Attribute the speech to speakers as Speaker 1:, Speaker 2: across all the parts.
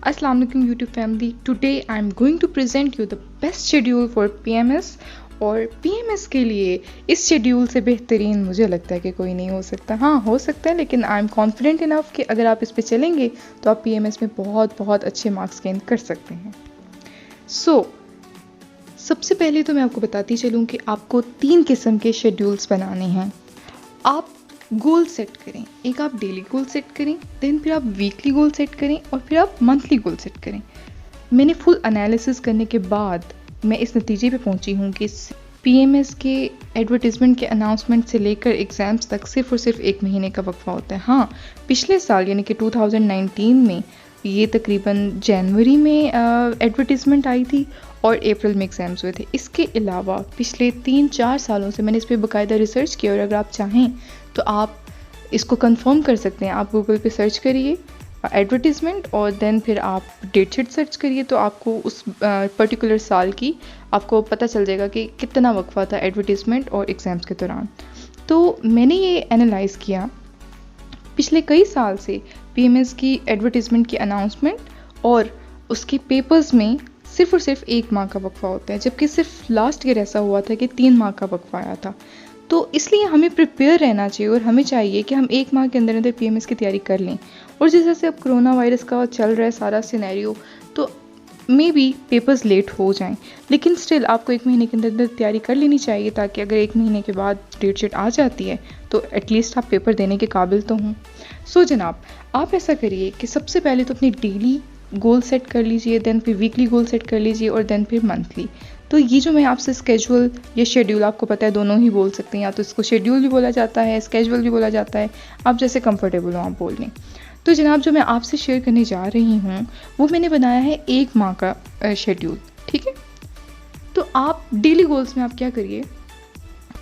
Speaker 1: Assalamu alaikum YouTube family. Today I am going to present you the best schedule for PMS. और PMS के लिए इस schedule से बेहतरीन मुझे लगता है कि कोई नहीं हो सकता। हाँ, हो सकता है, लेकिन आई एम कॉन्फिडेंट इनफ कि अगर आप इस पे चलेंगे तो आप PMS में बहुत बहुत अच्छे मार्क्स गेन कर सकते हैं। सबसे पहले तो मैं आपको बताती चलूँ कि आपको 3 किस्म के शेड्यूल्स बनाने हैं। आप गोल सेट करें, एक आप डेली गोल सेट करें, देन फिर आप वीकली गोल सेट करें और फिर आप मंथली गोल सेट करें। मैंने फुल एनालिसिस करने के बाद मैं इस नतीजे पे पहुंची हूँ कि PMS के एडवर्टीज़मेंट के अनाउंसमेंट से लेकर एग्ज़ाम्स तक सिर्फ और सिर्फ 1 महीने का वक्फा होता है। हाँ, पिछले साल यानी कि 2019 में ये तकरीबन जनवरी में एडवर्टीज़मेंट आई थी और अप्रैल में एग्ज़ाम्स हुए थे। इसके अलावा पिछले 3-4 सालों से मैंने इस पर बाकायदा रिसर्च किया और अगर आप चाहें तो आप इसको कंफर्म कर सकते हैं। आप गूगल पे सर्च करिए एडवर्टीज़मेंट और देन फिर आप डेट शीट सर्च करिए तो आपको उस पर्टिकुलर साल की आपको पता चल जाएगा कि कितना वक्फा था एडवर्टीज़मेंट और एग्ज़ाम्स के दौरान। तो मैंने ये एनालाइज़ किया पिछले कई साल से PMS की एडवर्टीज़मेंट की अनाउंसमेंट और उसके पेपर्स में सिर्फ और सिर्फ 1 माह का वक्फा होता है, जबकि सिर्फ लास्ट ईयर ऐसा हुआ था कि 3 माह का वक्फा आया था। तो इसलिए हमें प्रिपेयर रहना चाहिए और हमें चाहिए कि हम 1 माह के अंदर अंदर PMS की तैयारी कर लें। और जिस तरह से अब कोरोना वायरस का चल रहा है सारा सिनेरियो, तो मे बी पेपर्स लेट हो जाएं, लेकिन स्टिल आपको 1 महीने के अंदर अंदर तैयारी कर लेनी चाहिए ताकि अगर 1 महीने के बाद डेट शीट आ जाती है तो एटलीस्ट आप पेपर देने के काबिल तो हों। जनाब, आप ऐसा करिए कि सबसे पहले तो अपनी डेली गोल सेट कर लीजिए, देन फिर वीकली गोल सेट कर लीजिए और देन फिर मंथली। तो ये जो मैं आपसे स्केड्यूल या शेड्यूल, आपको पता है दोनों ही बोल सकते हैं, या तो इसको शेड्यूल भी बोला जाता है, स्केड्यूल भी बोला जाता है, आप जैसे कंफर्टेबल हो आप बोल लें। तो जनाब, जो मैं आपसे शेयर करने जा रही हूँ वो मैंने बनाया है 1 माह का शेड्यूल, ठीक है। तो आप डेली गोल्स में आप क्या करिए,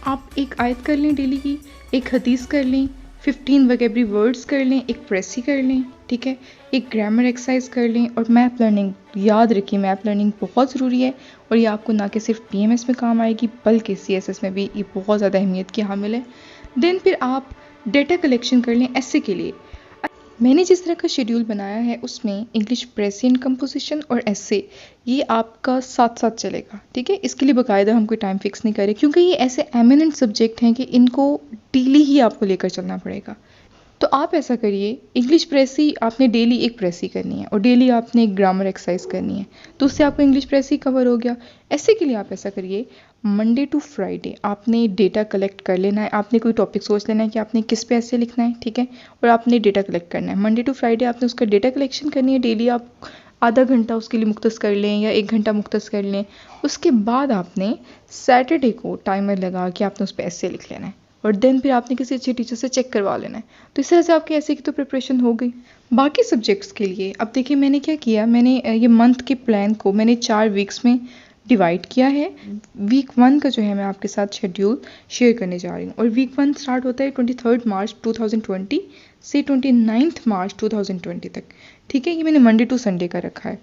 Speaker 1: आप एक आयत कर लें डेली की, एक हदीस कर लें, 15 वोकैबुलरी वर्ड्स कर लें, एक प्रेसी कर लें, ठीक है, एक ग्रामर एक्सरसाइज कर लें और मैप लर्निंग। याद रखिए, मैप लर्निंग बहुत ज़रूरी है और ये आपको ना कि सिर्फ PMS में काम आएगी बल्कि CSS में भी ये बहुत ज़्यादा अहमियत की हामिल है। देन फिर आप डेटा कलेक्शन कर लें ऐसे के लिए। मैंने जिस तरह का शेड्यूल बनाया है उसमें इंग्लिश प्रेसी एंड कंपोजिशन और ऐसे ये आपका साथ साथ चलेगा, ठीक है। इसके लिए बाकायदा हम कोई टाइम फिक्स नहीं करें क्योंकि ये ऐसे एमिनेंट सब्जेक्ट हैं कि इनको डेली ही आपको लेकर चलना पड़ेगा। तो आप ऐसा करिए, इंग्लिश प्रेसी आपने डेली एक प्रेसी करनी है और डेली आपने एक ग्रामर एक्सरसाइज करनी है, तो उससे आपको इंग्लिश प्रेसी कवर हो गया। ऐसे के लिए आप ऐसा करिए, मंडे टू फ्राइडे आपने डेटा कलेक्ट कर लेना है, आपने कोई टॉपिक सोच लेना है कि आपने किस पे ऐसे लिखना है, ठीक है, और आपने डेटा कलेक्ट करना है। मंडे टू फ्राइडे आपने उसका डेटा कलेक्शन करनी है, डेली आप आधा घंटा उसके लिए मुख्तस कर लें या 1 घंटा मुख्तस कर लें। उसके बाद आपने सैटरडे को टाइमर लगा के आपने उस पर ऐसे लिख लेना है और देन फिर आपने किसी अच्छे टीचर से चेक करवा लेना है। तो इस तरह से आपकी ऐसे की तो प्रिपरेशन हो गई। बाकी सब्जेक्ट्स के लिए अब देखिए मैंने क्या किया, मैंने ये मंथ के प्लान को मैंने 4 वीक्स में डिवाइड किया है। वीक 1 का जो है मैं आपके साथ शेड्यूल शेयर करने जा रही हूँ और वीक 1 स्टार्ट होता है 23 मार्च 2020 से 29 मार्च 2020 तक, ठीक है। ये मैंने मंडे टू संडे का रखा है।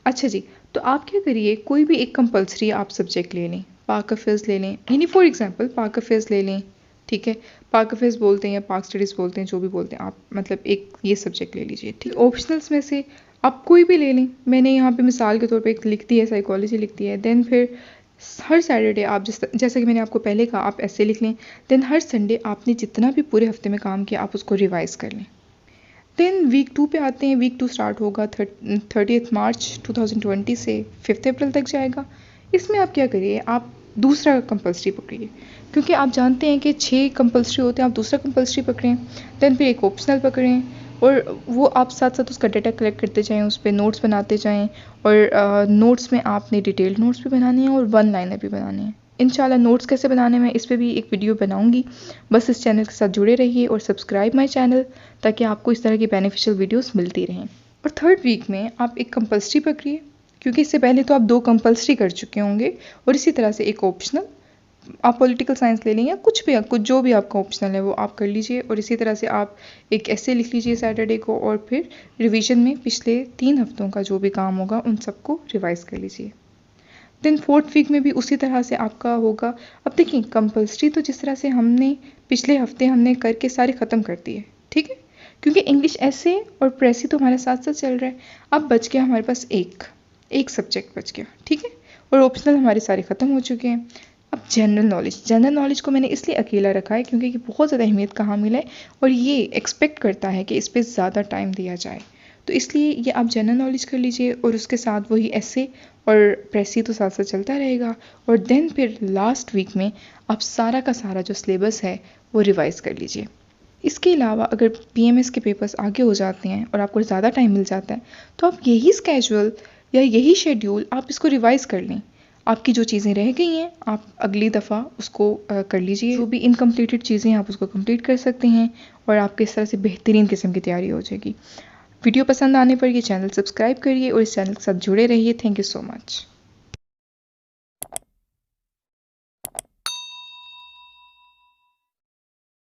Speaker 1: अच्छा जी, तो आप क्या करिए, कोई भी एक कंपल्सरी आप सब्जेक्ट ले लें, पाक अफेयर्स ले लें, यानी फॉर एग्जांपल पाक अफेयर्स ले लें, ठीक है। पाक अफेयर्स बोलते हैं या पाक स्टडीज़ बोलते हैं, जो भी बोलते हैं आप, मतलब एक ये सब्जेक्ट ले लीजिए, ठीक। ऑप्शनल्स में से आप कोई भी ले लें। मैंने यहाँ पे मिसाल के तौर पे एक लिख दी है, साइकोलॉजी लिख दी है। देन फिर हर सैटरडे आप जैसा कि मैंने आपको पहले कहा, आप ऐसे लिख लें। देन हर संडे आपने जितना भी पूरे हफ्ते में काम किया आप उसको रिवाइज कर लें। देन वीक 2 पे आते हैं। वीक 2 स्टार्ट होगा 30 मार्च 2020 से 5 अप्रैल तक जाएगा। इसमें आप क्या करिए, आप दूसरा कंपल्सरी पकड़िए, क्योंकि आप जानते हैं कि 6 कंपल्सरी होते हैं, आप दूसरा कंपल्सरी पकड़ें। देन फिर एक ऑप्शनल पकड़ें और वो आप साथ साथ उसका डेटा कलेक्ट करते जाएं, उस पर नोट्स बनाते जाएं और नोट्स में आपने डिटेल्ड नोट्स भी बनाने हैं और 1 लाइनर भी बनाने हैं। इंशाल्लाह नोट्स कैसे बनाने में इस पर भी एक वीडियो बनाऊंगी। बस इस चैनल के साथ जुड़े रहिए और सब्सक्राइब माय चैनल ताकि आपको इस तरह की बेनिफिशियल वीडियोस मिलती रहें। और 3rd वीक में आप एक कंपल्सरी पकड़िए, क्योंकि इससे पहले तो आप 2 कंपल्सरी कर चुके होंगे, और इसी तरह से एक ऑप्शनल, आप पॉलिटिकल साइंस ले लें या कुछ जो भी आपका ऑप्शनल है वो आप कर लीजिए। और इसी तरह से आप एक ऐसे लिख लीजिए सैटरडे को और फिर रिवीजन में पिछले 3 हफ्तों का जो भी काम होगा उन सबको रिवाइज कर लीजिए। देन 4th वीक में भी उसी तरह से आपका होगा। अब देखिए, कंपल्सरी तो जिस तरह से हमने पिछले हफ्ते हमने करके सारे ख़त्म कर दिए, ठीक है, क्योंकि इंग्लिश ऐसे और प्रेसी तो हमारे साथ साथ चल रहा है। अब बच गया हमारे पास एक सब्जेक्ट बच गया, ठीक है, और ऑप्शनल हमारे सारे ख़त्म हो चुके हैं। अब जनरल नॉलेज को मैंने इसलिए अकेला रखा है क्योंकि ये बहुत ज़्यादा अहमियत कहाँ मिला है और ये एक्सपेक्ट करता है कि इस पर ज़्यादा टाइम दिया जाए, तो इसलिए ये आप जनरल नॉलेज कर लीजिए और उसके साथ वही ऐसे और प्रेसी तो साथ साथ चलता रहेगा। और देन फिर लास्ट वीक में आप सारा का सारा जो सिलेबस है वो रिवाइज़ कर लीजिए। इसके अलावा अगर PMS के पेपर्स आगे हो जाते हैं और आपको ज़्यादा टाइम मिल जाता है तो आप यही स्केजुअल या यही शेड्यूल आप इसको रिवाइज़ कर लें। आपकी जो चीज़ें रह गई हैं आप अगली दफ़ा उसको कर लीजिए, जो भी इनकम्प्लीटेड चीज़ें आप उसको कंप्लीट कर सकते हैं और आपके इस तरह से बेहतरीन किस्म की तैयारी हो जाएगी। वीडियो पसंद आने पर ये चैनल सब्सक्राइब करिए और इस चैनल के साथ जुड़े रहिए। Thank you so much.